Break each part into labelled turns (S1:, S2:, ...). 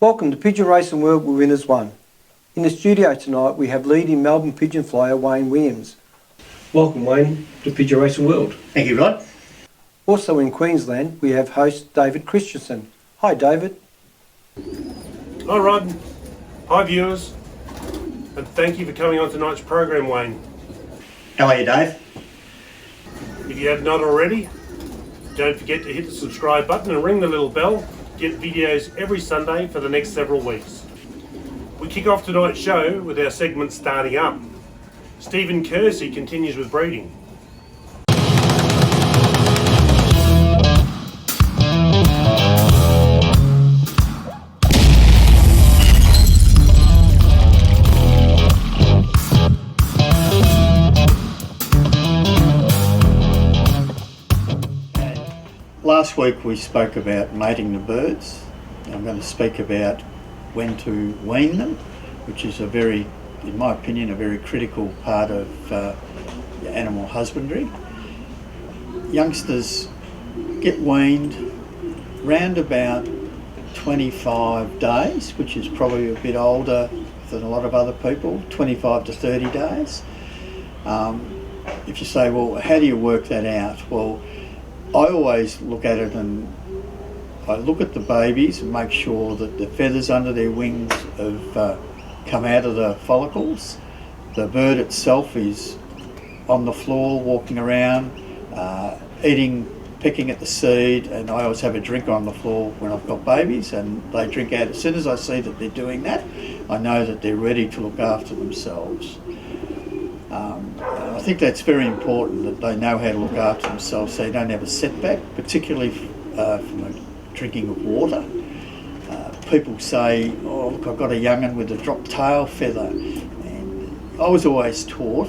S1: Welcome to Pigeon Racing World with Winners1. In the studio tonight we have leading Melbourne pigeon flyer Wayne Williams. Welcome Wayne to Pigeon Racing World.
S2: Thank you, Rod.
S1: Also in Queensland we have host David Christensen. Hi David.
S3: Hi Rod. Hi viewers. And thank you for coming on tonight's program, Wayne.
S2: How are you, Dave?
S3: If you have not already, don't forget to hit the subscribe button and ring the little bell. Get videos every Sunday for the next several weeks. We kick off tonight's show with our segment Starting Up. Stephen Kersey continues with breeding.
S2: Last week we spoke about mating the birds. I'm going to speak about when to wean them, which is in my opinion, a very critical part of animal husbandry. Youngsters get weaned round about 25 days, which is probably a bit older than a lot of other people, 25 to 30 days. If you say, well, how do you work that out? Well, I always look at it and I look at the babies and make sure that the feathers under their wings have come out of the follicles. The bird itself is on the floor walking around, eating, pecking at the seed, and I always have a drink on the floor when I've got babies and they drink out. As soon as I see that they're doing that, I know that they're ready to look after themselves. I think that's very important that they know how to look after themselves so they don't have a setback, particularly from the drinking of water. People say, oh look, I've got a young'un with a drop tail feather, and I was always taught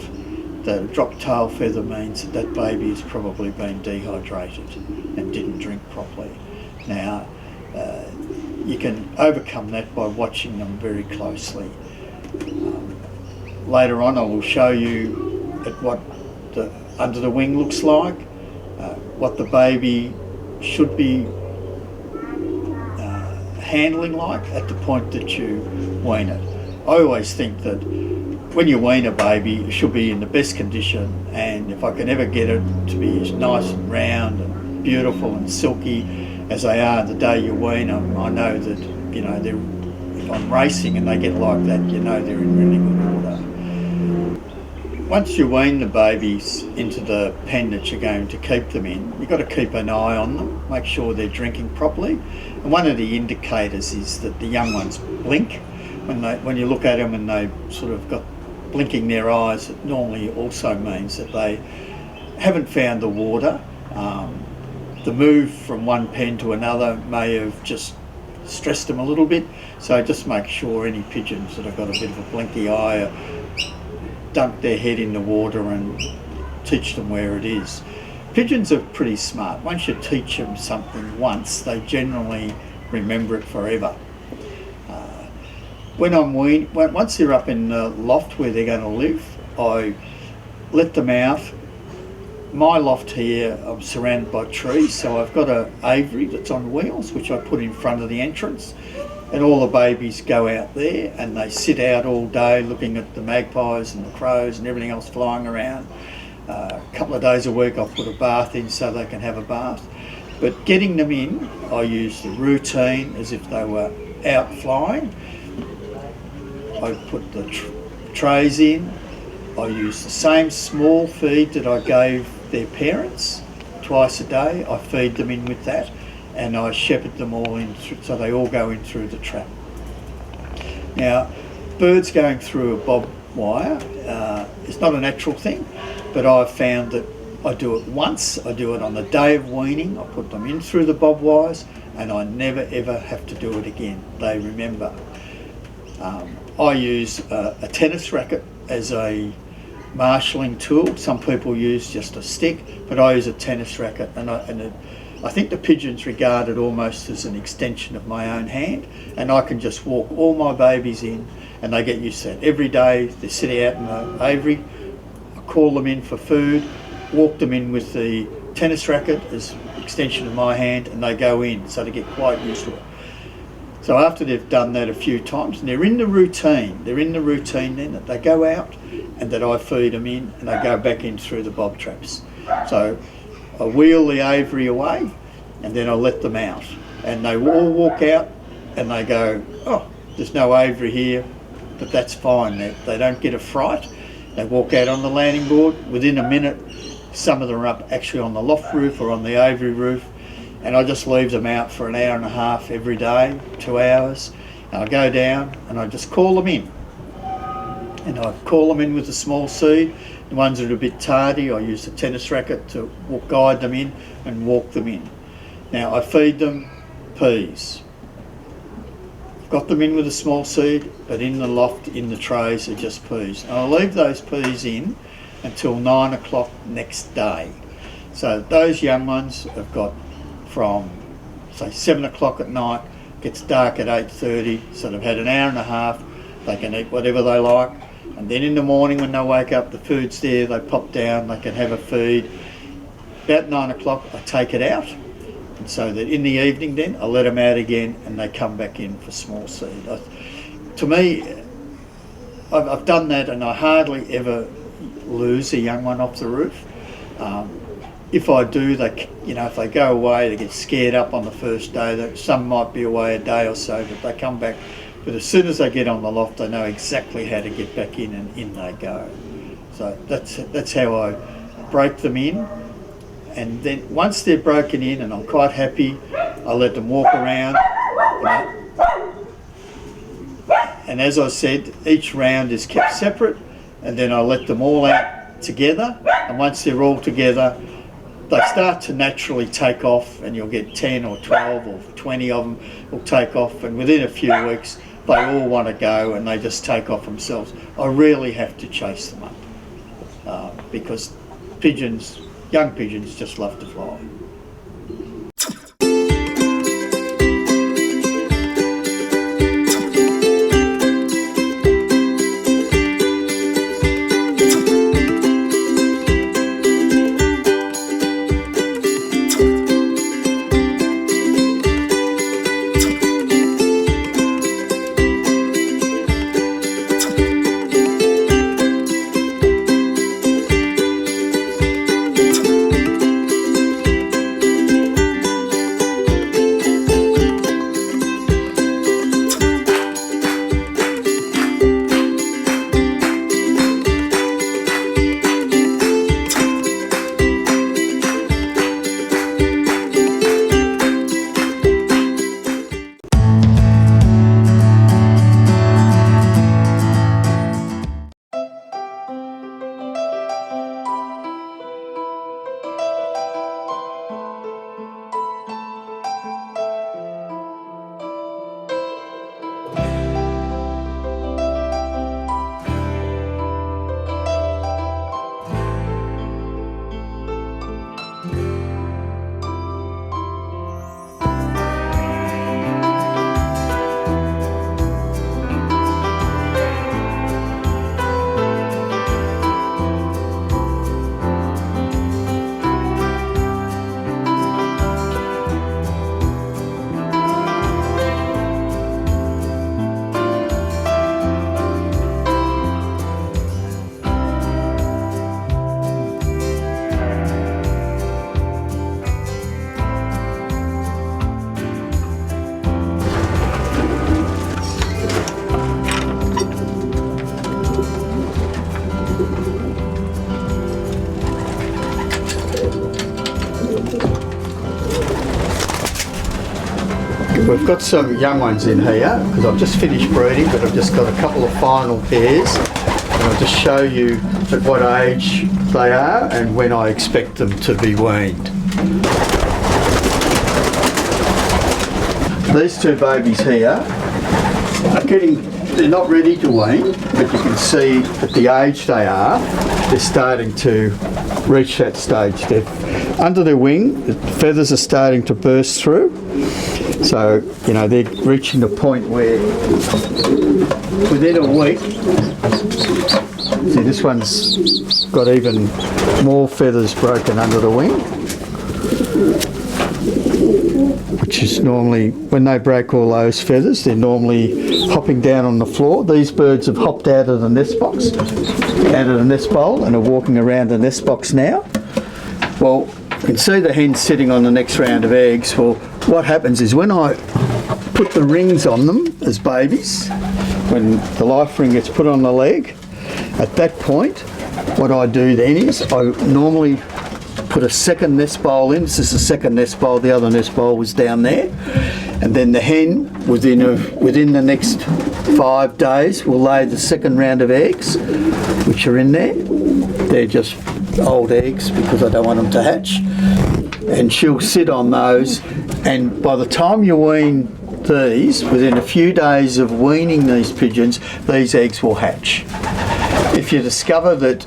S2: that a drop tail feather means that that baby has probably been dehydrated and didn't drink properly. Now, you can overcome that by watching them very closely. Later on I will show you at what the under the wing looks like, what the baby should be handling like at the point that you wean it. I always think that when you wean a baby it should be in the best condition, and if I can ever get it to be as nice and round and beautiful and silky as they are the day you wean them, I know that, you know, if I'm racing and they get like that, you know they're in really good order. Once you wean the babies into the pen that you're going to keep them in, you've got to keep an eye on them, make sure they're drinking properly. And one of the indicators is that the young ones blink. When you look at them and they sort of got blinking their eyes, it normally also means that they haven't found the water. The move from one pen to another may have just stressed them a little bit. So just make sure any pigeons that have got a bit of a blinky eye dunk their head in the water and teach them where it is. Pigeons are pretty smart. Once you teach them something once, they generally remember it forever. Once they're up in the loft where they're going to live, I let them out. My loft here, I'm surrounded by trees, so I've got an aviary that's on wheels, which I put in front of the entrance. And all the babies go out there and they sit out all day looking at the magpies and the crows and everything else flying around. A couple of days a week I put a bath in so they can have a bath. But getting them in, I use the routine as if they were out flying. I put the trays in. I use the same small feed that I gave their parents twice a day. I feed them in with that. And I shepherd them all in, so they all go in through the trap. Now, birds going through a bob wire is not a natural thing, but I've found that I do it once. I do it on the day of weaning. I put them in through the bob wires, and I never ever have to do it again. They remember. I use a tennis racket as a marshalling tool. Some people use just a stick, but I use a tennis racket, and I think the pigeons regard it almost as an extension of my own hand, and I can just walk all my babies in and they get used to it. Every day they're sitting out in the aviary, I call them in for food, walk them in with the tennis racket as an extension of my hand, and they go in, so they get quite used to it. So after they've done that a few times, and they're in the routine then that they go out and that I feed them in and they go back in through the bob traps. So I wheel the aviary away and then I let them out. And they all walk out and they go, oh, there's no aviary here, but that's fine. They don't get a fright. They walk out on the landing board. Within a minute, some of them are up actually on the loft roof or on the aviary roof. And I just leave them out for an hour and a half every day, 2 hours. And I go down and I just call them in. And I call them in with a small seed. The ones that are a bit tardy, I use the tennis racket to guide them in and walk them in. Now I feed them peas. I've got them in with a small seed, but in the loft, in the trays, are just peas. And I leave those peas in until 9 o'clock next day. So those young ones have got from, say, 7 o'clock at night, gets dark at 8:30, so they've had an hour and a half. They can eat whatever they like. And then in the morning when they wake up, the food's there, they pop down, they can have a feed. About 9 o'clock, I take it out. And so that in the evening then, I let them out again and they come back in for small seed. To me, I've done that and I hardly ever lose a young one off the roof. If I do, if they go away, they get scared up on the first day. Some might be away a day or so, but they come back. But as soon as they get on the loft, they know exactly how to get back in, and in they go. So that's how I break them in. And then once they're broken in, and I'm quite happy, I let them walk around. And as I said, each round is kept separate, and then I let them all out together. And once they're all together, they start to naturally take off, and you'll get 10 or 12 or 20 of them will take off, and within a few weeks they all want to go and they just take off themselves. I rarely have to chase them up because young pigeons just love to fly. We've got some young ones in here because I've just finished breeding, but I've just got a couple of final pairs, and I'll just show you at what age they are and when I expect them to be weaned. These two babies here are they're not ready to wean, but you can see at the age they are, they're starting to reach that stage. They're under their wing, the feathers are starting to burst through. So, they're reaching the point where within a week, see this one's got even more feathers broken under the wing. which is normally, when they break all those feathers, they're normally hopping down on the floor. These birds have hopped out of the nest box, out of the nest bowl, and are walking around the nest box now. Well, you can see the hens sitting on the next round of eggs. Well, what happens is when I put the rings on them as babies, when the life ring gets put on the leg, at that point, what I do then is I normally put a second nest bowl in. This is the second nest bowl, the other nest bowl was down there. And then the hen, within the next 5 days, will lay the second round of eggs, which are in there. They're just old eggs because I don't want them to hatch. And she'll sit on those, and by the time you wean these, within a few days of weaning these pigeons, these eggs will hatch. If you discover that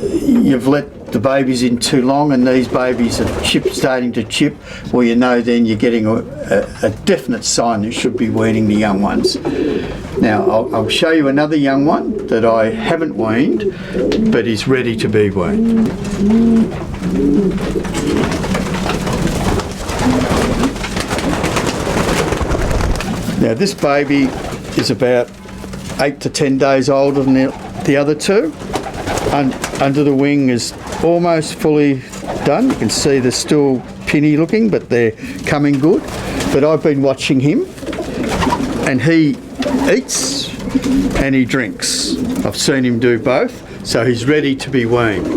S2: you've let the babies in too long and these babies are starting to chip, well, you know then you're getting a definite sign you should be weaning the young ones. Now I'll show you another young one that I haven't weaned but is ready to be weaned. Now this baby is about 8 to 10 days older than the other two. Under the wing is almost fully done. You can see they're still pinny looking, but they're coming good. But I've been watching him, and he eats and he drinks. I've seen him do both, so he's ready to be weaned.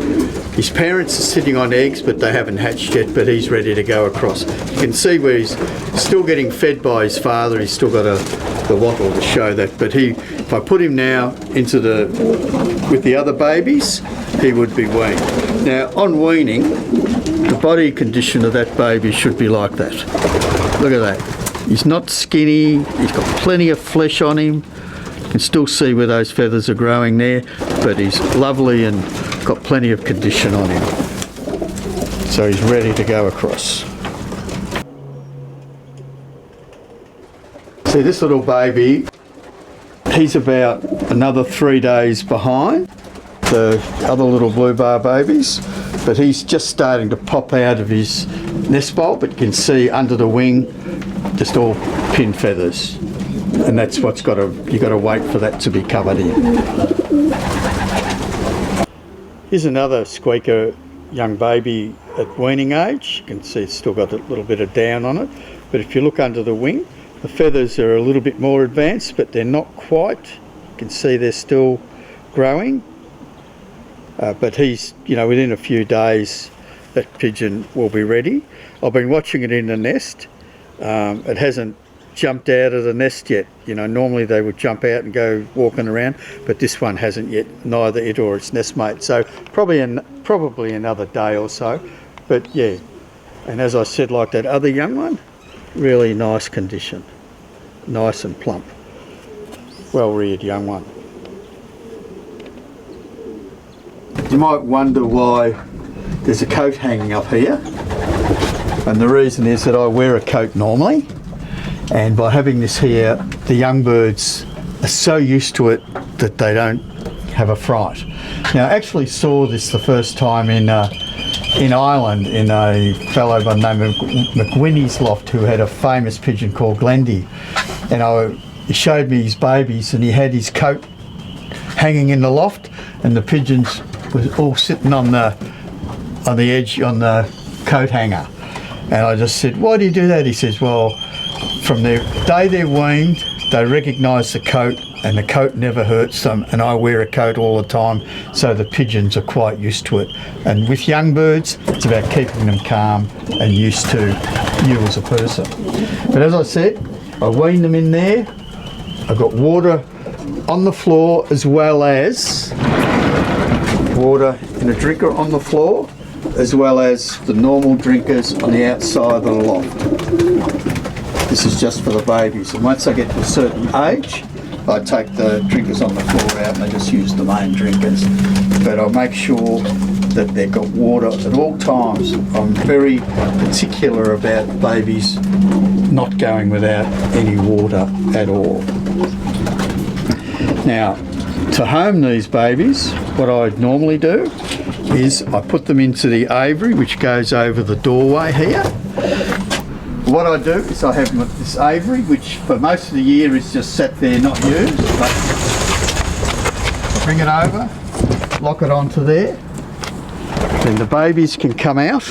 S2: His parents are sitting on eggs, but they haven't hatched yet, but he's ready to go across. You can see where he's still getting fed by his father. He's still got the wattle to show that, but if I put him now with the other babies, he would be weaned. Now, on weaning, the body condition of that baby should be like that. Look at that. He's not skinny, he's got plenty of flesh on him. You can still see where those feathers are growing there, but he's lovely and got plenty of condition on him. So he's ready to go across. See, this little baby, he's about another 3 days behind the other little blue bar babies, but he's just starting to pop out of his nest bowl, but you can see under the wing just all pin feathers, and that's what's you've got to wait for that to be covered in. Here's another squeaker young baby at weaning age. You can see it's still got a little bit of down on it, but if you look under the wing, the feathers are a little bit more advanced, but they're not quite. You can see they're still growing. But he's, within a few days, that pigeon will be ready. I've been watching it in the nest. It hasn't jumped out of the nest yet. Normally they would jump out and go walking around, but this one hasn't yet, neither it or its nestmate. So probably another day or so. But yeah, and as I said, like that other young one, really nice condition, nice and plump, well-reared young one. You might wonder why there's a coat hanging up here, and the reason is that I wear a coat normally, and by having this here, the young birds are so used to it that they don't have a fright. Now, I actually saw this the first time in Ireland in a fellow by the name of McWhinney's loft who had a famous pigeon called Glendy, and he showed me his babies, and he had his coat hanging in the loft, and the pigeons was all sitting on the edge on the coat hanger. And I just said, why do you do that? He says, well, from the day they're weaned, they recognise the coat, and the coat never hurts them, and I wear a coat all the time, so the pigeons are quite used to it. And with young birds, it's about keeping them calm and used to you as a person. But as I said, I wean them in there. I've got water on the floor as well as water in a drinker on the floor, as well as the normal drinkers on the outside of the loft. This is just for the babies, and once they get to a certain age, I take the drinkers on the floor out and I just use the main drinkers. But I make sure that they've got water at all times. I'm very particular about babies not going without any water at all. Now, to home these babies, what I normally do is I put them into the aviary, which goes over the doorway here. What I do is I have this aviary, which for most of the year is just sat there not used, but I bring it over, lock it onto there, then the babies can come out.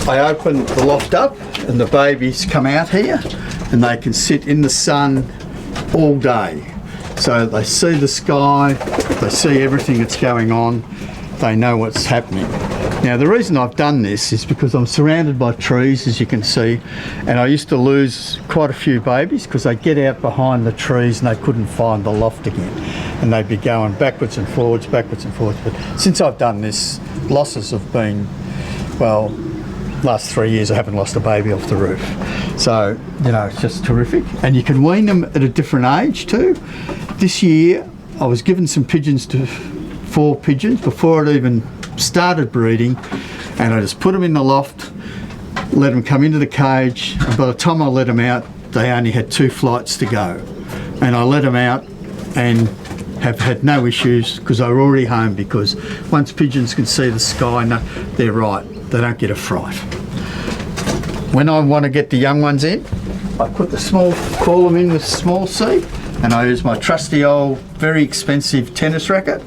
S2: I open the loft up and the babies come out here and they can sit in the sun all day. So they see the sky, they see everything that's going on, they know what's happening. Now the reason I've done this is because I'm surrounded by trees, as you can see, and I used to lose quite a few babies because they'd get out behind the trees and they couldn't find the loft again, and they'd be going backwards and forwards. But since I've done this, losses have been, well, last 3 years I haven't lost a baby off the roof. So, you know, it's just terrific. And you can wean them at a different age too. This year I was given some pigeons, 4 pigeons, before it even started breeding, and I just put them in the loft, let them come into the cage, and by the time I let them out they only had 2 flights to go, and I let them out and have had no issues because they were already home, because once pigeons can see the sky, no, they're right, they don't get a fright. When I want to get the young ones in, I put the small, call them in with small seed, and I use my trusty old very expensive tennis racket,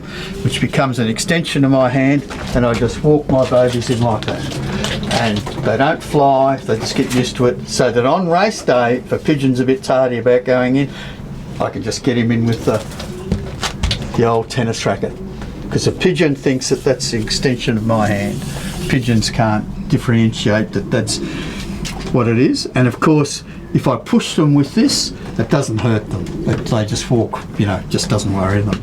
S2: which becomes an extension of my hand, and I just walk my babies in like that. And they don't fly, they just get used to it, so that on race day, if a pigeon's a bit tardy about going in, I can just get him in with the old tennis racket. Because a pigeon thinks that that's the extension of my hand. Pigeons can't differentiate that that's what it is. And of course, if I push them with this, it doesn't hurt them. They just walk, you know, it just doesn't worry them.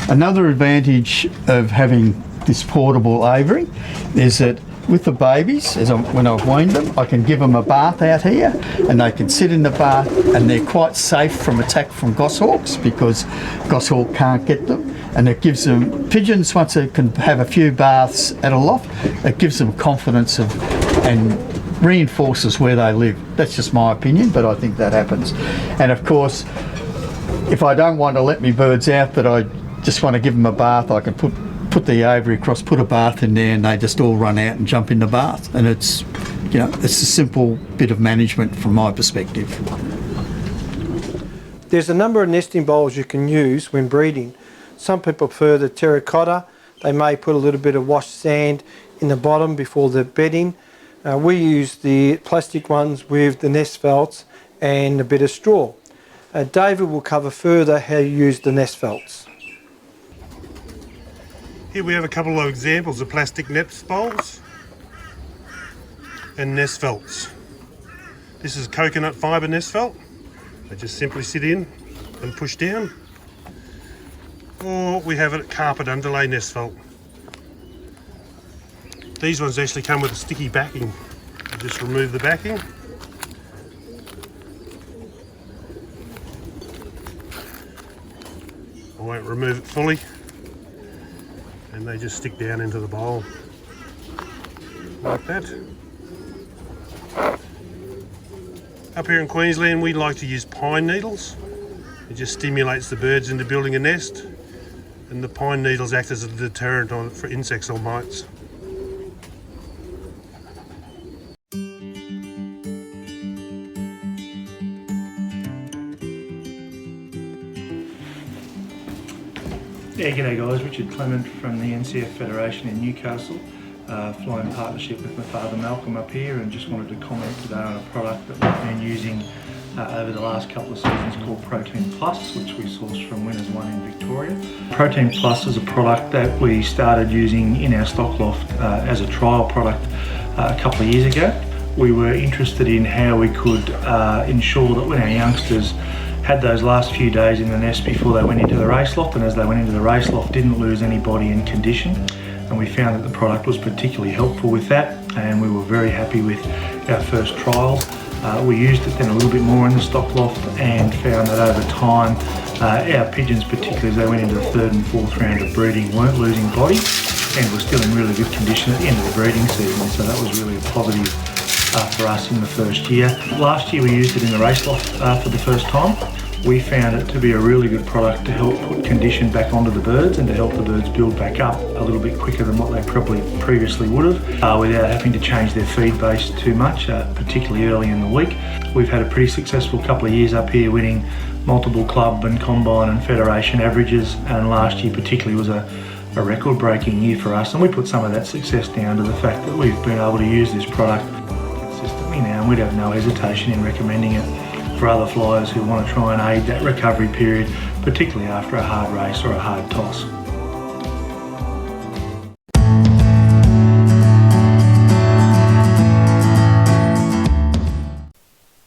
S2: Another advantage of having this portable aviary is that with the babies, when I've weaned them, I can give them a bath out here, and they can sit in the bath, and they're quite safe from attack from goshawks, because goshawk can't get them. And it gives them, pigeons, once they can have a few baths at a loft, it gives them confidence and reinforces where they live. That's just my opinion, but I think that happens. And of course, if I don't want to let me birds out, but I just want to give them a bath, I can put the aviary across, put a bath in there, and they just all run out and jump in the bath. And it's, you know, it's a simple bit of management from my perspective.
S1: There's a number of nesting bowls you can use when breeding. Some people prefer the terracotta. They may put a little bit of washed sand in the bottom before the bedding. We use the plastic ones with the nest felts and a bit of straw. David will cover further how you use the nest felts.
S3: Here we have a couple of examples of plastic nest bowls and nest felts. This is coconut fibre nest felt. They just simply sit in and push down. Or we have a carpet underlay nest felt. These ones actually come with a sticky backing. You just remove the backing. I won't remove it fully. And they just stick down into the bowl. Like that. Up here in Queensland we like to use pine needles. It just stimulates the birds into building a nest. And the pine needles act as a deterrent for insects or mites.
S4: Yeah, g'day guys, Richard Clement from the NCF Federation in Newcastle, flying partnership with my father Malcolm up here, and just wanted to comment today on a product that we've been using over the last couple of seasons called Protein Plus, which we sourced from Winners1 in Victoria. Protein Plus is a product that we started using in our stock loft as a trial product a couple of years ago. We were interested in how we could ensure that when our youngsters had those last few days in the nest before they went into the race loft, and as they went into the race loft didn't lose any body in condition, and we found that the product was particularly helpful with that, and we were very happy with our first trials. We used it then a little bit more in the stock loft and found that over time our pigeons, particularly as they went into the 3rd and 4th round of breeding, weren't losing body and were still in really good condition at the end of the breeding season, so that was really a positive for us in the first year. Last year we used it in the race loft for the first time. We found it to be a really good product to help put condition back onto the birds and to help the birds build back up a little bit quicker than what they probably previously would have, without having to change their feed base too much, particularly early in the week. We've had a pretty successful couple of years up here, winning multiple club and combine and federation averages, and last year particularly was a record-breaking year for us, and we put some of that success down to the fact that we've been able to use this product consistently now, and we'd have no hesitation in recommending it for other flyers who want to try and aid that recovery period, particularly after a hard race or a hard toss.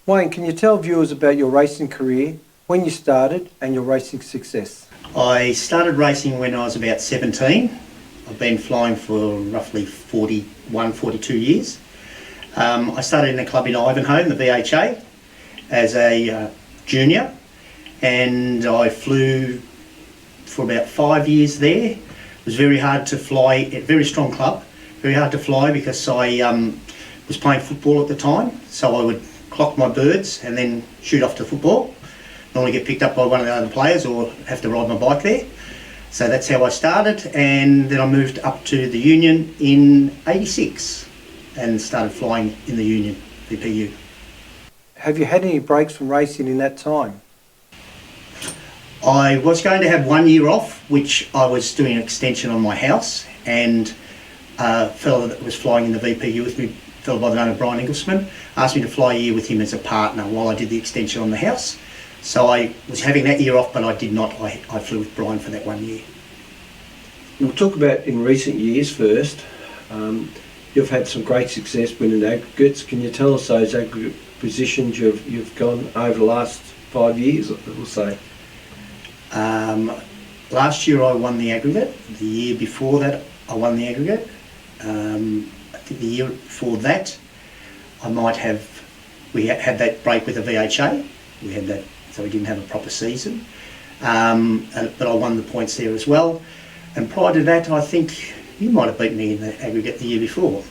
S1: Wayne, can you tell viewers about your racing career, when you started and your racing success?
S5: I started racing when I was about 17. I've been flying for roughly 41, 42 years. I started in a club in Ivanhoe, the VHA, as a junior, and I flew for about 5 years there. It was very hard to fly, a very strong club, very hard to fly because I was playing football at the time, so I would clock my birds and then shoot off to football. Normally get picked up by one of the other players or have to ride my bike there. So that's how I started, and then I moved up to the Union in '86 and started flying in the Union, VPU.
S1: Have you had any breaks from racing in that time?
S5: I was going to have 1 year off, which I was doing an extension on my house, and a fellow that was flying in the VPU with me, a fellow by the name of Brian Inglesman, asked me to fly a year with him as a partner while I did the extension on the house. So I was having that year off, but I did not. I flew with Brian for that 1 year.
S6: We'll talk about in recent years first. You've had some great success winning aggregates. Can you tell us those aggregate positions you've gone over the last 5 years, we'll say?
S5: Last year I won the aggregate. The year before that I won the aggregate. I think the year before that we had that break with the VHA. We had that, so we didn't have a proper season. But I won the points there as well. And prior to that, I think you might have beaten me in the aggregate the year before.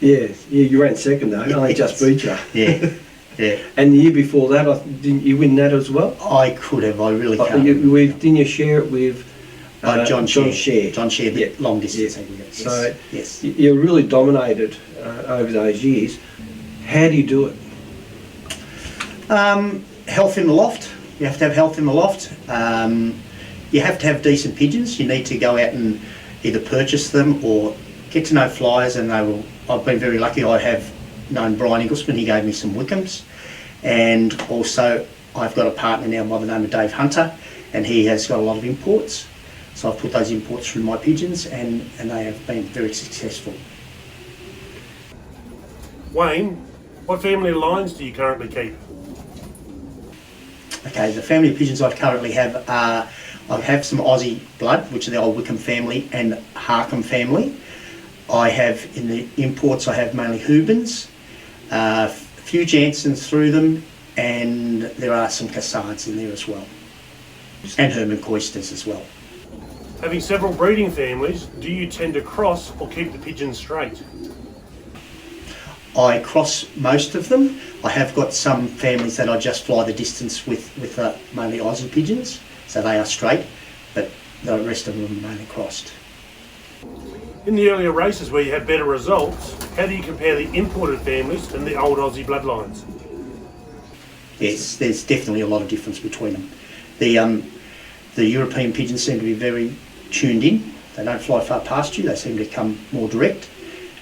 S6: Yeah, you ran second though.
S5: Yes.
S6: I just beat you.
S5: Yeah, yeah.
S6: And the year before that, didn't you win that as well?
S5: I could have. I really can't.
S6: Didn't you share it with
S5: John Share?
S6: John
S5: Share, the long distance
S6: Yeah.
S5: aggregate. Yes.
S6: So
S5: yes.
S6: You really dominated over those years. How do you do it?
S5: Health in the loft. You have to have health in the loft. You have to have decent pigeons. You need to go out and either purchase them or get to know flyers, and I've been very lucky. I have known Brian Inglesman. He gave me some Wickhams, and also I've got a partner now by the name of Dave Hunter, and he has got a lot of imports. So I've put those imports through my pigeons, and they have been very successful.
S3: Wayne, what family lines do you currently keep?
S5: Okay, the family of pigeons I currently have are, I have some Aussie blood, which are the old Wickham family and Harkham family. I have, in the imports, I have mainly Hubans, a few Jansons through them, and there are some Cassards in there as well. And Herman Coisters as well.
S3: Having several breeding families, do you tend to cross or keep the pigeons straight?
S5: I cross most of them. I have got some families that I just fly the distance with mainly Aussie pigeons, so they are straight, but the rest of them are mainly crossed.
S3: In the earlier races where you have better results, how do you compare the imported families and the old Aussie bloodlines?
S5: Yes, there's definitely a lot of difference between them. The European pigeons seem to be very tuned in. They don't fly far past you, they seem to come more direct,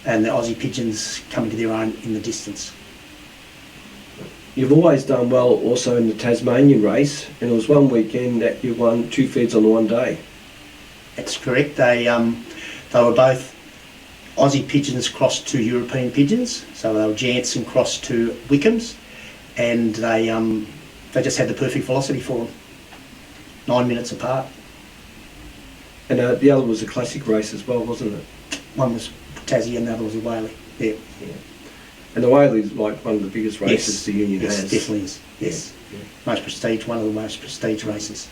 S5: and the Aussie pigeons come into their own in the distance.
S6: You've always done well also in the Tasmanian race, and it was one weekend that you won 2 feeds on the one day.
S5: That's correct. They were both Aussie pigeons crossed to European pigeons, so they were Jansen crossed to Wickhams, and they just had the perfect velocity for them. 9 minutes apart.
S6: And the other was a classic race as well, wasn't it?
S5: One was Tassie and the other was a Whaley. Yeah.
S6: And the Whaley is like one of the biggest races
S5: Yes.
S6: the Union
S5: Yes,
S6: has.
S5: definitely is. Yes.
S6: Yeah.
S5: Most prestige, one of the most prestige races.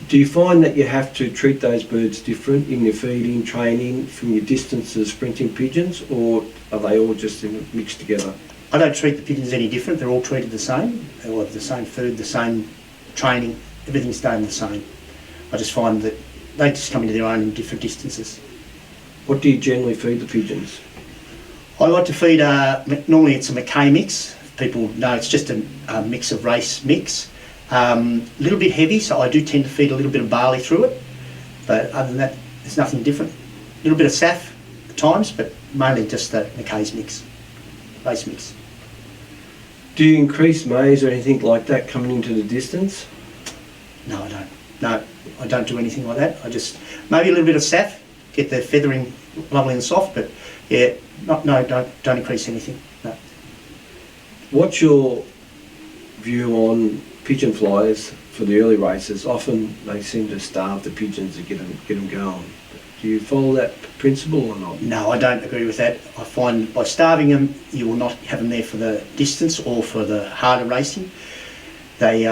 S6: Do you find that you have to treat those birds different in your feeding, training, from your distances, sprinting pigeons, or are they all just mixed together?
S5: I don't treat the pigeons any different. They're all treated the same. They all have the same food, the same training. Everything's done the same. I just find that they just come into their own in different distances.
S6: What do you generally feed the pigeons?
S5: I like to feed, normally it's a Mackay mix. People know it's just a mix of race mix. A little bit heavy, so I do tend to feed a little bit of barley through it. But other than that, there's nothing different. A little bit of saf at times, but mainly just the Mackay's mix, race mix.
S6: Do you increase maize or anything like that coming into the distance?
S5: No, I don't. No, I don't do anything like that. I just, maybe a little bit of saf, get the feathering lovely and soft, but yeah, don't increase anything, no.
S6: What's your view on pigeon flyers for the early races? Often they seem to starve the pigeons to get them going. Do you follow that principle or not?
S5: No, I don't agree with that. I find by starving them, you will not have them there for the distance or for the harder racing. They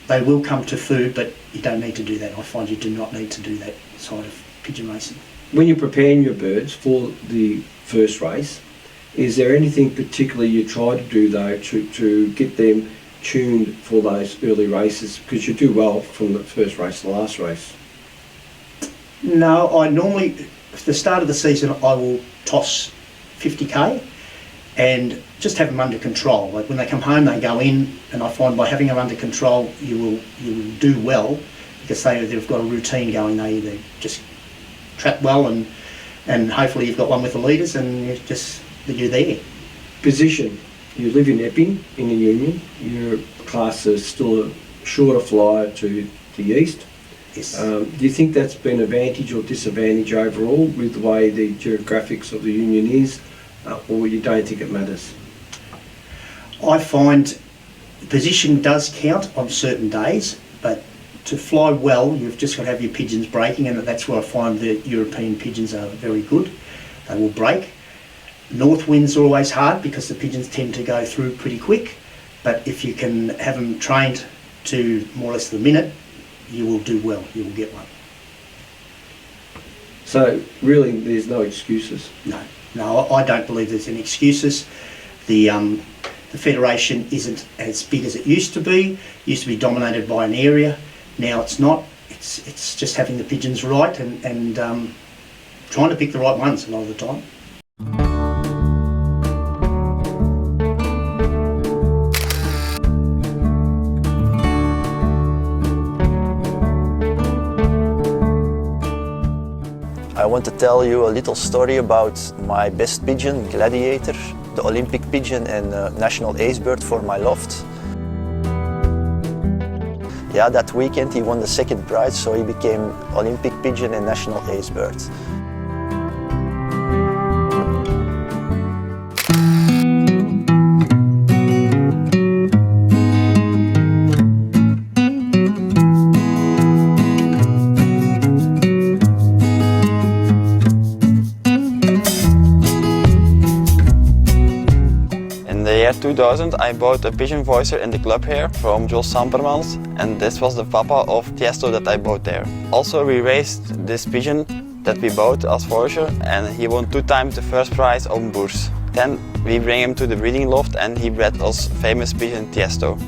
S5: will come to food, but you don't need to do that. I find you do not need to do that side of pigeon racing.
S6: When you're preparing your birds for the first race, is there anything particular you try to do though to get them tuned for those early races? Because you do well from the first race to the last race.
S5: No, I normally, at the start of the season, I will toss 50k and just have them under control. Like when they come home, they go in, and I find by having them under control, you will do well because they've got a routine going. They just trap well, and hopefully you've got one with the leaders, and you're there.
S6: Position. You live in Epping in the Union. Your class is still a shorter flyer to the east.
S5: Yes.
S6: Do you think that's been advantage or disadvantage overall with the way the geographics of the Union is, or you don't think it matters?
S5: I find position does count on certain days, but to fly well, you've just got to have your pigeons breaking, and that's where I find the European pigeons are very good. They will break. North winds are always hard because the pigeons tend to go through pretty quick, but if you can have them trained to more or less the minute, you will do well, you will get one.
S6: So really there's no excuses?
S5: No, I don't believe there's any excuses. The federation isn't as big as it used to be. It used to be dominated by an area. Now it's not. It's just having the pigeons right and trying to pick the right ones a lot of the time.
S7: I want to tell you a little story about my best pigeon, Gladiator, the Olympic pigeon and national ace bird for my loft. Yeah, that weekend he won the second prize, so he became Olympic pigeon and national ace bird. In the year 2000 I bought a pigeon voicer in the club here from Jules Sampermans, and this was the papa of Tiesto that I bought there. Also we raised this pigeon that we bought as voicer, and he won 2 times the first prize on Bourse. Then we bring him to the breeding loft and he bred us famous pigeon Tiesto.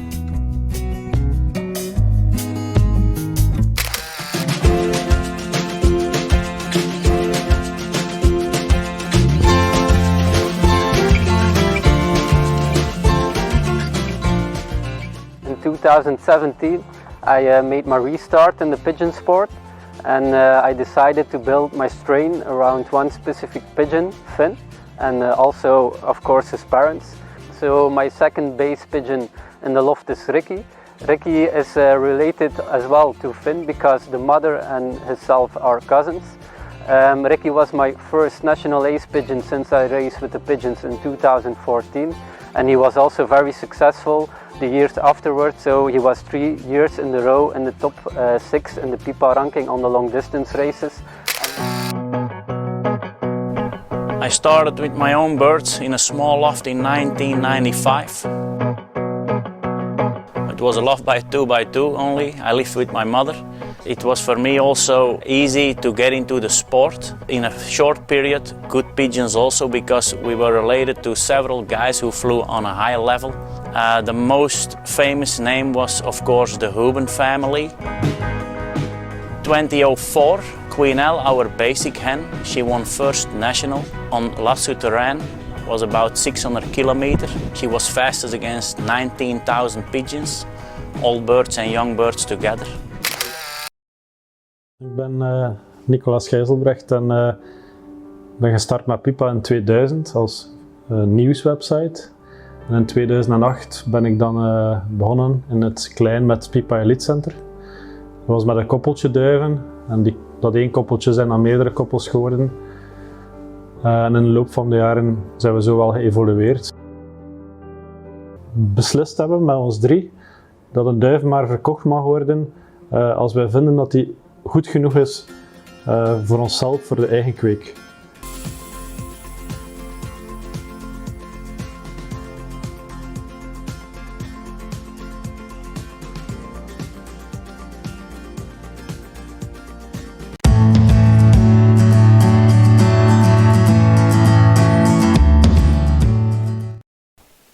S8: In 2017 I made my restart in the pigeon sport, and I decided to build my strain around one specific pigeon, Finn, and also of course his parents. So my second base pigeon in the loft is Ricky. Ricky is related as well to Finn because the mother and himself are cousins. Ricky was my first national ace pigeon since I raced with the pigeons in 2014, and he was also very successful the years afterwards, so he was 3 years in a row in the top 6 in the PIPA ranking on the long distance races.
S9: I started with my own birds in a small loft in 1995. It was a loft by 2 by 2 only. I lived with my mother, It was for me also easy to get into the sport in a short period. Good pigeons also because we were related to several guys who flew on a high level. The most famous name was of course the Huben family. 2004, Queen Elle, our basic hen, she won first national on La Souterraine. Was about 600 kilometers. She was fastest against 19,000 pigeons, old birds and young birds together.
S10: Ik ben Nicolas Gijzelbrecht en ben gestart met Pipa in 2000 als nieuwswebsite. En in 2008 ben ik dan begonnen in het klein met Pipa Elite Center. Dat was met een koppeltje duiven en dat één koppeltje zijn dan meerdere koppels geworden. En in de loop van de jaren zijn we zo wel geëvolueerd. Beslist hebben met ons 3 dat een duif maar verkocht mag worden als wij vinden dat die goed genoeg is voor onszelf, voor de eigen kweek.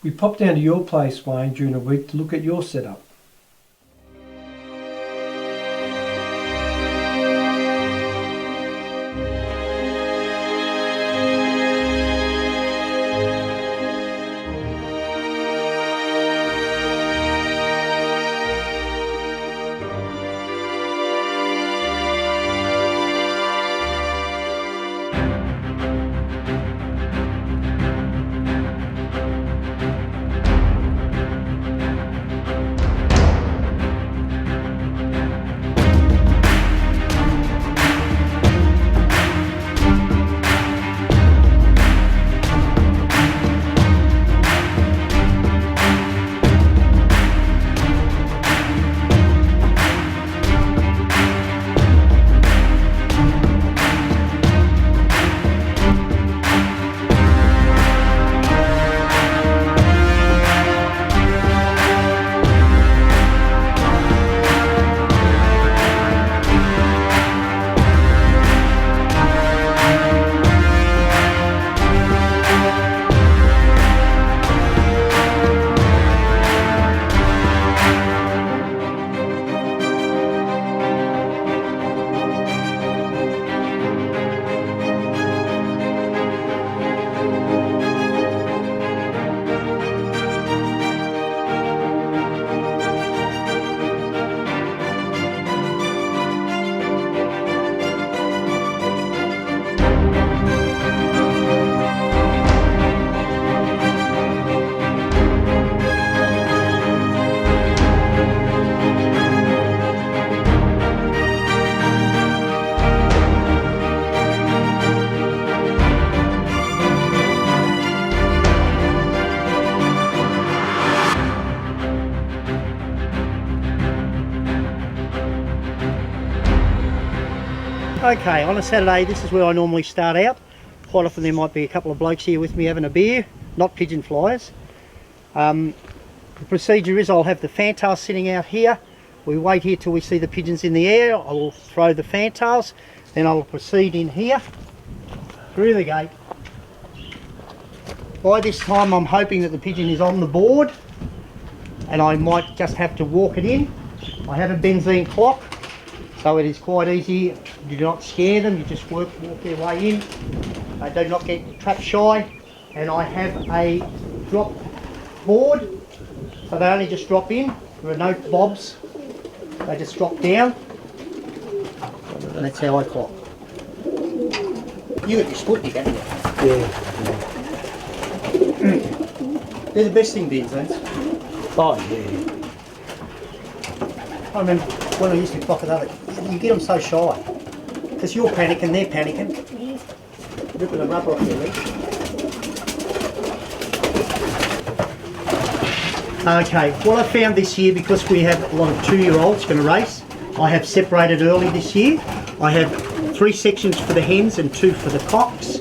S1: We popped down to your place, Wayne, during the week to look at your setup.
S5: Okay, on a Saturday this is where I normally start out. Quite often there might be a couple of blokes here with me having a beer, not pigeon flyers. The procedure is I'll have the fantails sitting out here. We wait here till we see the pigeons in the air. I will throw the fantails, then I'll proceed in here, through the gate. By this time I'm hoping that the pigeon is on the board and I might just have to walk it in. I have a benzene clock, so it is quite easy. You do not scare them, you just walk their way in. They do not get trap shy. And I have a drop board, so they only just drop in. There are no bobs, they just drop down. And that's how I clock. You got your Sputnik, haven't you? Yeah. They're the best thing, benzenes.
S6: Oh yeah.
S5: I remember when I used to clock another, you get them so shy. Because you're panicking, they're panicking. Ripping the rubber off your leg. Okay, what I found this year, because we have a lot of 2-year-olds going to race, I have separated early this year. I have 3 sections for the hens and 2 for the cocks.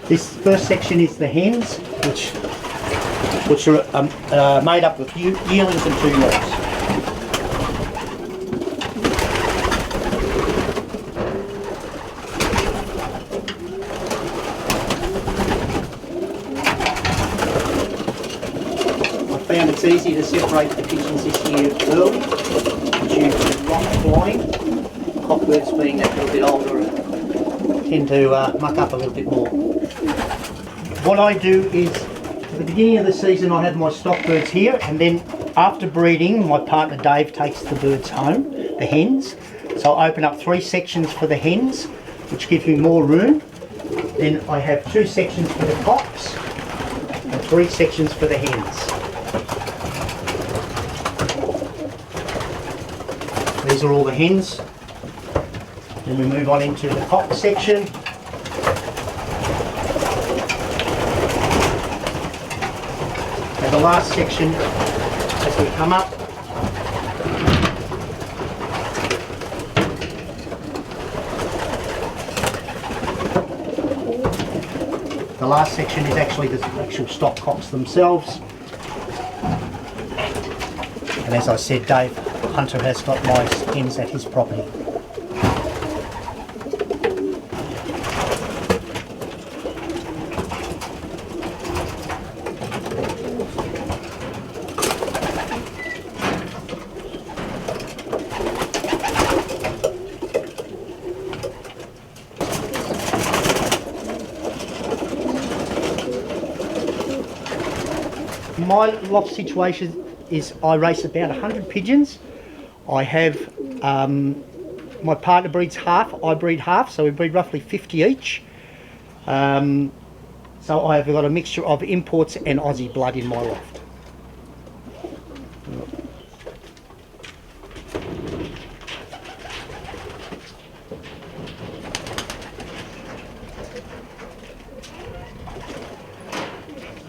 S5: This first section is the hens, which are made up of yearlings and 2-year-olds. found it's easy to separate the pigeons this year early due to rock flying. Cockbirds being that little bit older tend to muck up a little bit more. What I do is, at the beginning of the season I have my stock birds here, and then after breeding my partner Dave takes the birds home, the hens. So I open up 3 sections for the hens, which gives me more room. Then I have 2 sections for the cocks and 3 sections for the hens. These are all the hens. Then we move on into the cock section. And the last section, as we come up, the last section is actually the actual stock cocks themselves. And as I said, Dave Hunter has got my hens at his property. My loft situation is I race about 100 pigeons. I have, my partner breeds half, I breed half, so we breed roughly 50 each. So I've got a mixture of imports and Aussie blood in my loft.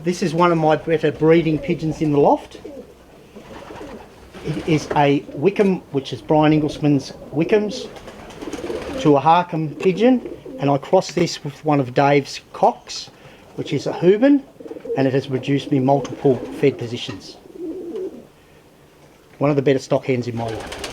S5: This is one of my better breeding pigeons in the loft. It is a Wickham, which is Brian Inglesman's Wickhams, to a Harkham pigeon, and I crossed this with one of Dave's cocks, which is a Hooban, and it has produced me multiple fed positions. One of the better stock hens in my life.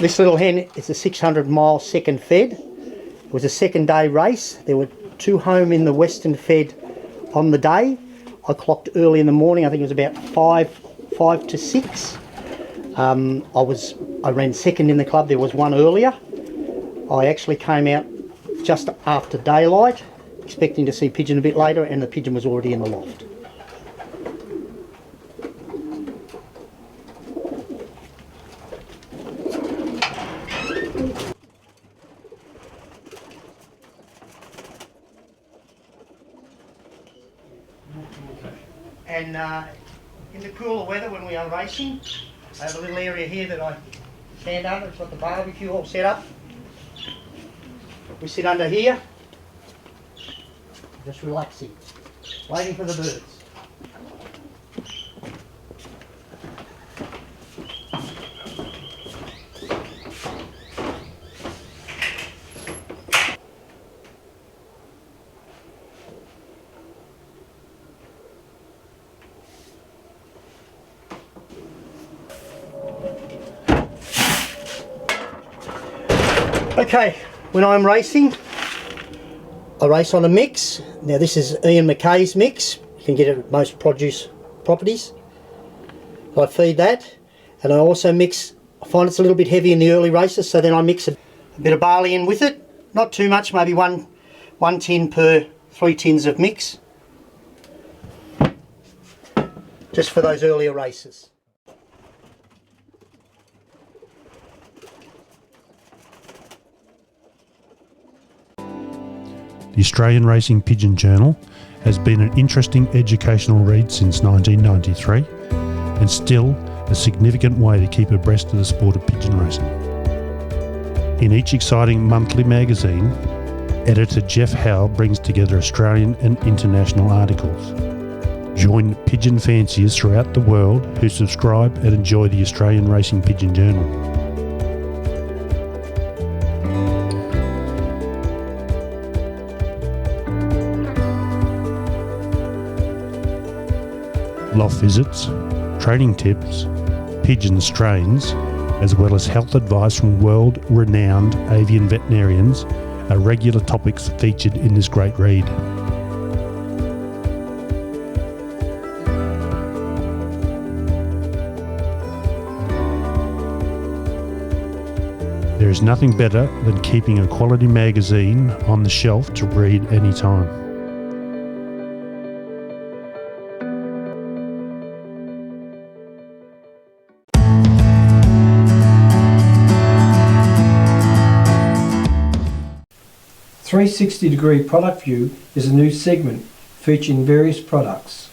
S5: This little hen is a 600-mile second fed. It was a second day race. There were 2 home in the western fed on the day. I clocked early in the morning. I think it was about 5 to 6. I ran second in the club. There was one earlier. I actually came out just after daylight, expecting to see pigeon a bit later, and the pigeon was already in the loft. And in the cooler weather when we are racing, I have a little area here that I stand under. It's got the barbecue all set up. We sit under here, just relaxing, waiting for the birds. Okay, when I'm racing, I race on a mix. Now this is Ian McKay's mix. You can get it at most produce properties. I feed that, and I also mix, I find it's a little bit heavy in the early races, so then I mix a bit of barley in with it. Not too much, maybe one tin per 3 tins of mix. Just for those earlier races.
S11: The Australian Racing Pigeon Journal has been an interesting educational read since 1993 and still a significant way to keep abreast of the sport of pigeon racing. In each exciting monthly magazine, editor Jeff Howe brings together Australian and international articles. Join pigeon fanciers throughout the world who subscribe and enjoy the Australian Racing Pigeon Journal. Loft visits, training tips, pigeon strains, as well as health advice from world-renowned avian veterinarians are regular topics featured in this great read. There is nothing better than keeping a quality magazine on the shelf to read anytime.
S1: "360-degree product view" is a new segment featuring various products.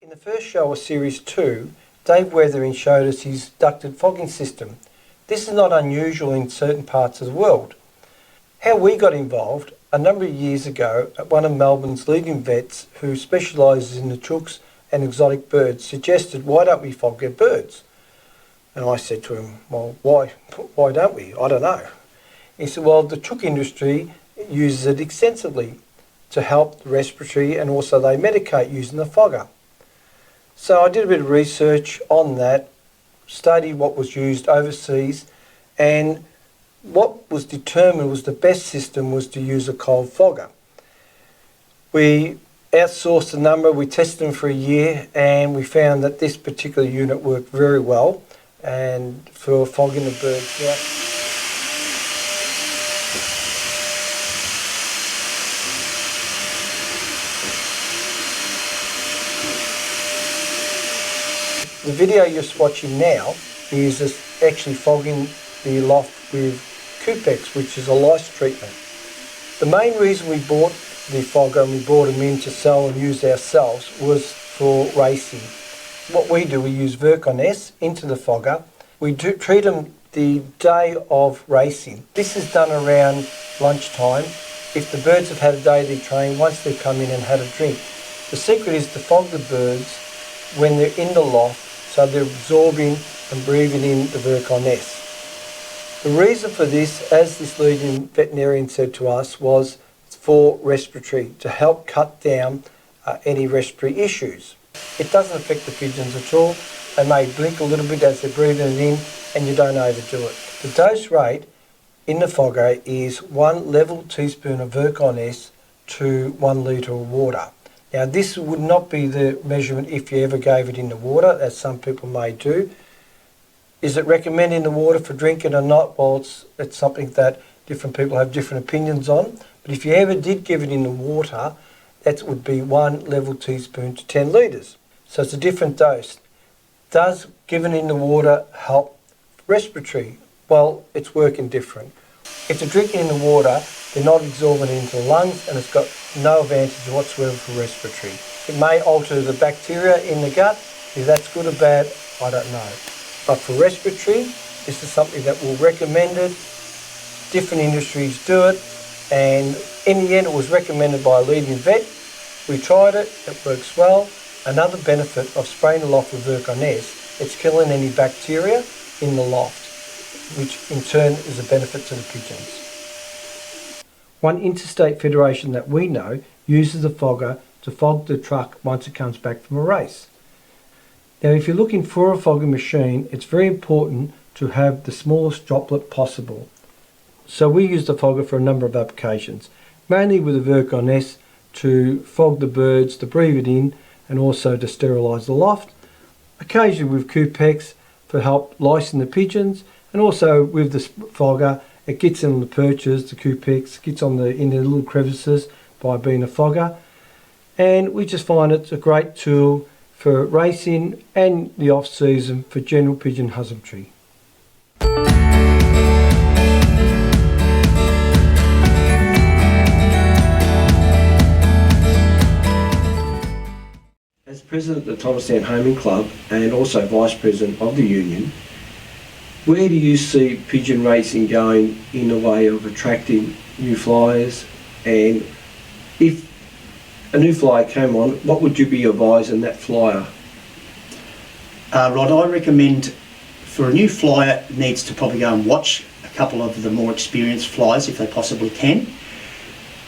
S1: In the first show of Series 2, Dave Weathering showed us his ducted fogging system. This is not unusual in certain parts of the world. How we got involved a number of years ago, at one of Melbourne's leading vets who specialises in the chooks and exotic birds suggested, why don't we fog their birds? And I said to him, well, why don't we? I don't know. He said, well, the chook industry uses it extensively to help the respiratory, and also they medicate using the fogger. So I did a bit of research on that, studied what was used overseas, and what was determined was the best system was to use a cold fogger. We outsourced a number, we tested them for a year, and we found that this particular unit worked very well and for fogging the birds. Yeah. The video you're watching now is actually fogging the loft with Coupex, which is a lice treatment. The main reason we bought the fogger and we brought them in to sell and use ourselves was for racing. What we do, we use Virkon S into the fogger. We do treat them the day of racing. This is done around lunchtime. If the birds have had a day they train, once they've come in and had a drink. The secret is to fog the birds when they're in the loft, so they're absorbing and breathing in the Virkon S. The reason for this, as this leading veterinarian said to us, was for respiratory, to help cut down any respiratory issues. It doesn't affect the pigeons at all. They may blink a little bit as they're breathing it in, and you don't overdo it. The dose rate in the fogger is 1 level teaspoon of Virkon S to 1 litre of water. Now this would not be the measurement if you ever gave it in the water, as some people may do. Is it recommended in the water for drinking or not? Well, it's something that different people have different opinions on. But if you ever did give it in the water, that would be 1 level teaspoon to 10 litres. So it's a different dose. Does giving in the water help respiratory? Well, it's working different. If they're drinking in the water, they're not absorbing it into the lungs, and it's got no advantage whatsoever for respiratory. It may alter the bacteria in the gut. If that's good or bad, I don't know. But for respiratory, this is something that we'll recommend it. Different industries do it, and in the end it was recommended by a leading vet. We tried it, it works well. Another benefit of spraying the loft with Virkon S, it's killing any bacteria in the loft, which in turn is a benefit to the pigeons. One interstate federation that we know uses the fogger to fog the truck once it comes back from a race. Now if you're looking for a fogging machine, it's very important to have the smallest droplet possible. So we use the fogger for a number of applications, mainly with the Virkon S to fog the birds, to breathe it in, and also to sterilise the loft. Occasionally with Coupex for help licensing the pigeons, and also with the fogger, it gets in the perches, the Coupex, gets on in the little crevices by being a fogger. And we just find it's a great tool for racing and the off season for general pigeon husbandry.
S6: As president of the Thomastown Homing Club and also vice president of the union, Where do you see pigeon racing going in the way of attracting new flyers? And if a new flyer came on, what would you be advising that flyer?
S5: Rod, I recommend for a new flyer needs to probably go and watch a couple of the more experienced flyers if they possibly can,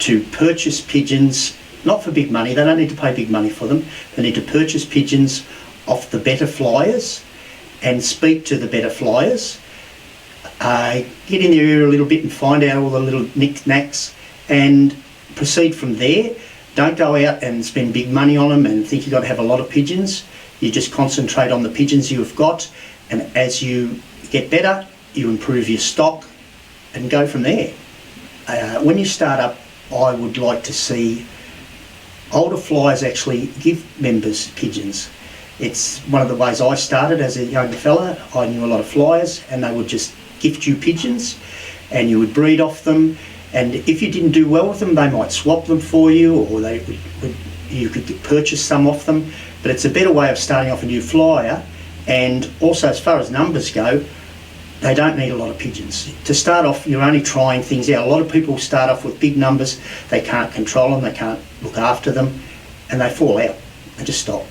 S5: to purchase pigeons, not for big money, they don't need to pay big money for them, they need to purchase pigeons off the better flyers and speak to the better flyers. Get in their ear a little bit and find out all the little knick-knacks and proceed from there. Don't go out and spend big money on them and think you've got to have a lot of pigeons. You just concentrate on the pigeons you've got, and as you get better, you improve your stock and go from there. When you start up, I would like to see older flyers actually give members pigeons. It's one of the ways I started as a younger fella. I knew a lot of flyers and they would just gift you pigeons and you would breed off them, and if you didn't do well with them they might swap them for you, or you could purchase some off them. But it's a better way of starting off a new flyer, and also as far as numbers go, they don't need a lot of pigeons. To start off, you're only trying things out. A lot of people start off with big numbers, they can't control them, they can't look after them, and they fall out, they just stop.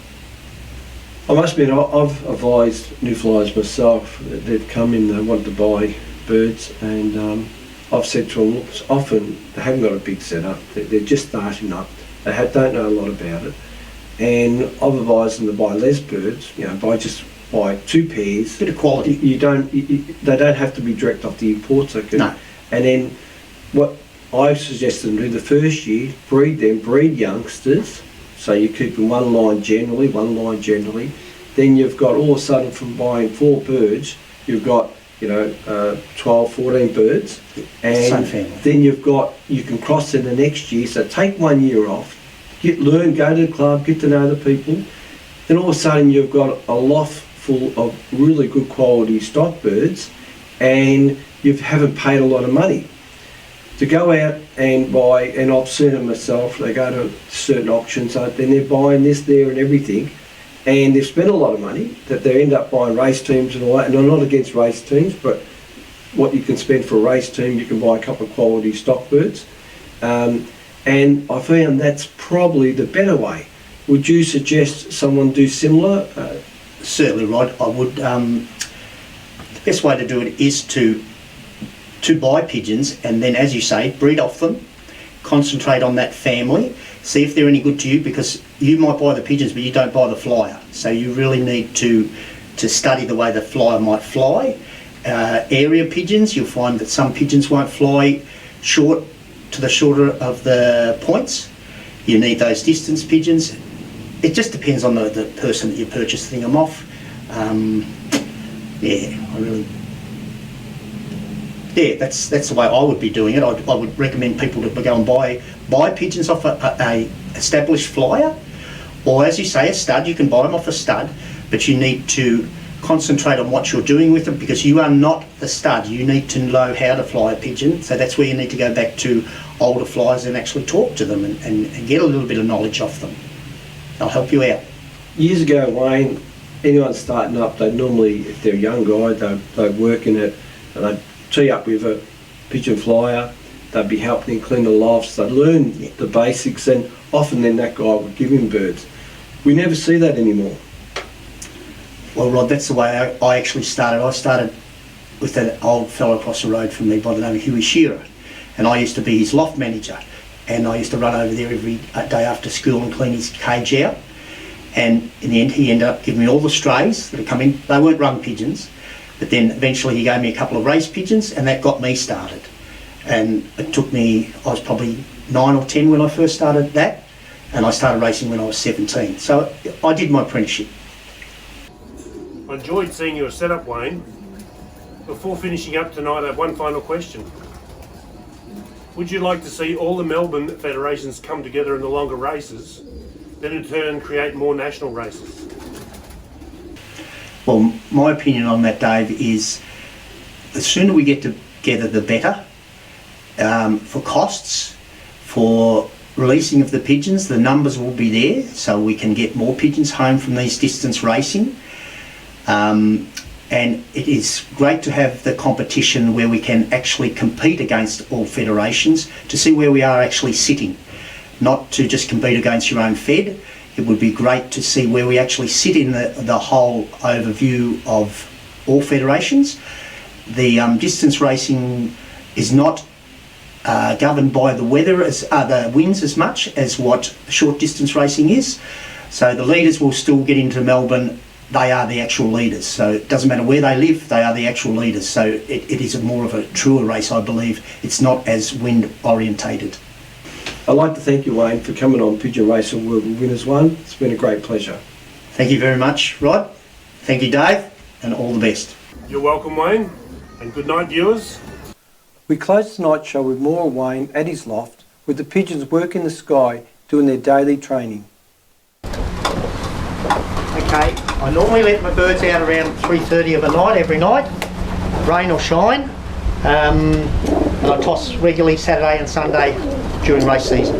S6: I must admit, I've advised new flyers myself. They've come in, they want to buy birds, and I've said to them, look, often they haven't got a big setup, they're just starting up, they don't know a lot about it, and I've advised them to buy less birds, buy 2 pairs.
S5: Bit of quality.
S6: They don't have to be direct off the imports.
S5: No.
S6: And then what I suggest them do the first year, breed youngsters, so you keep them one line generally. Then you've got, all of a sudden, from buying 4 birds, you've got 12, 14 birds, and then you can cross in the next year. So take 1 year off, go to the club, get to know the people. Then all of a sudden you've got a loft full of really good quality stock birds, and you haven't paid a lot of money. To go out and buy, and I've seen it myself, they go to certain auctions, then they're buying this, there and everything, and they've spent a lot of money, that they end up buying race teams and all that. And I'm not against race teams, but what you can spend for a race team, you can buy a couple of quality stock birds. And I found that's probably the better way. Would you suggest someone do similar?
S5: Certainly, Rod. I would. The best way to do it is to buy pigeons, and then, as you say, breed off them, concentrate on that family, see if they're any good to you, because you might buy the pigeons but you don't buy the flyer. So you really need to study the way the flyer might fly. Area pigeons, you'll find that some pigeons won't fly to the shorter of the points. You need those distance pigeons. It just depends on the person that you're purchasing them off. That's the way I would be doing it. I would recommend people to go and buy pigeons off a established flyer, or, as you say, a stud. You can buy them off a stud, but you need to concentrate on what you're doing with them, because you are not the stud. You need to know how to fly a pigeon. So that's where you need to go back to older flyers and actually talk to them and get a little bit of knowledge off them. They'll help you out.
S6: Years ago, Wayne, anyone starting up, they'd normally, if they're a young guy, they'd work in it, and they'd tee up with a pigeon flyer, they'd be helping him clean the lofts, they'd learn the basics, and often then that guy would give him birds. We never see that anymore.
S5: Well, Rod, that's the way I actually started. I started with an old fellow across the road from me by the name of Huey Shearer, and I used to be his loft manager, and I used to run over there every day after school and clean his cage out. And in the end, he ended up giving me all the strays that had come in. They weren't run pigeons, but then eventually he gave me a couple of race pigeons, and that got me started. And it took me, I was probably 9 or 10 when I first started that, and I started racing when I was 17. So I did my apprenticeship.
S3: I enjoyed seeing your setup, Wayne. Before finishing up tonight, I have one final question. Would you like to see all the Melbourne federations come together in the longer races, then in turn create more national races?
S5: Well, my opinion on that, Dave, is the sooner we get together, the better. For costs, for releasing of the pigeons, the numbers will be there, so we can get more pigeons home from these distance racing. and it is great to have the competition where we can actually compete against all federations to see where we are actually sitting, not to just compete against your own fed. It would be great to see where we actually sit in the whole overview of all federations. The distance racing is not governed by the weather, the winds as much as what short distance racing is. So the leaders will still get into Melbourne. They are the actual leaders. So it doesn't matter where they live, they are the actual leaders. So it is more of a truer race, I believe. It's not as wind orientated.
S6: I'd like to thank you, Wayne, for coming on Pigeon Racing World with Winners1. It's been a great pleasure.
S5: Thank you very much, Rod. Thank you, Dave, and all the best.
S3: You're welcome, Wayne, and good night, viewers.
S1: We close tonight's show with more of Wayne at his loft with the pigeons working the sky doing their daily training.
S5: Okay, I normally let my birds out around 3:30 of the night every night, rain or shine, and I toss regularly Saturday and Sunday during race season.